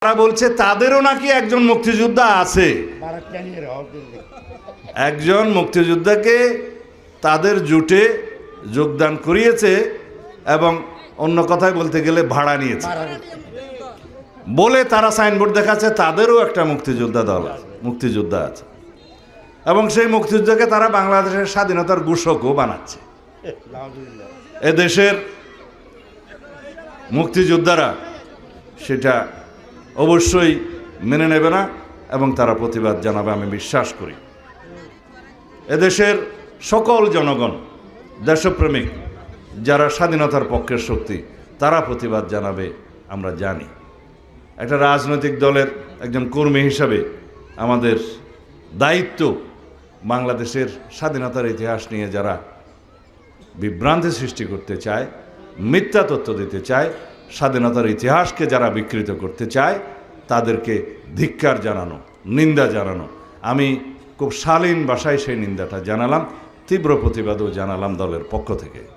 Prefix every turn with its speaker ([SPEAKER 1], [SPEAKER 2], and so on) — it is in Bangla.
[SPEAKER 1] তারা বলছে তাদেরও নাকি একজন মুক্তিযোদ্ধা আছে, একজন মুক্তিযোদ্ধাকে তাদের জোটে যোগদান করিয়েছে এবং অন্য কথায় বলতে গেলে ভাড়া নিয়েছে বলে তারা সাইনবোর্ড দেখাচ্ছে তাদেরও একটা মুক্তিযোদ্ধা দল আছে, মুক্তিযোদ্ধা আছে, এবং সেই মুক্তিযুদ্ধকে তারা বাংলাদেশের স্বাধীনতার ঘোষকও বানাচ্ছে। এদেশের মুক্তিযোদ্ধারা সেটা অবশ্যই মেনে নেবে না এবং তারা প্রতিবাদ জানাবে আমি বিশ্বাস করি। এদেশের সকল জনগণ, দেশপ্রেমিক যারা স্বাধীনতার পক্ষের শক্তি, তারা প্রতিবাদ জানাবে আমরা জানি। একটা রাজনৈতিক দলের একজন কর্মী হিসাবে আমাদের দায়িত্ব বাংলাদেশের স্বাধীনতার ইতিহাস নিয়ে যারা বিভ্রান্তি সৃষ্টি করতে চায়, মিথ্যা তথ্য দিতে চায়, স্বাধীনতার ইতিহাসকে যারা বিকৃত করতে চায় তাদেরকে ধিক্কার জানানো, নিন্দা জানানো। আমি খুব শালীন ভাষায় সেই নিন্দাটা জানালাম, তীব্র প্রতিবাদও জানালাম দলের পক্ষ থেকে।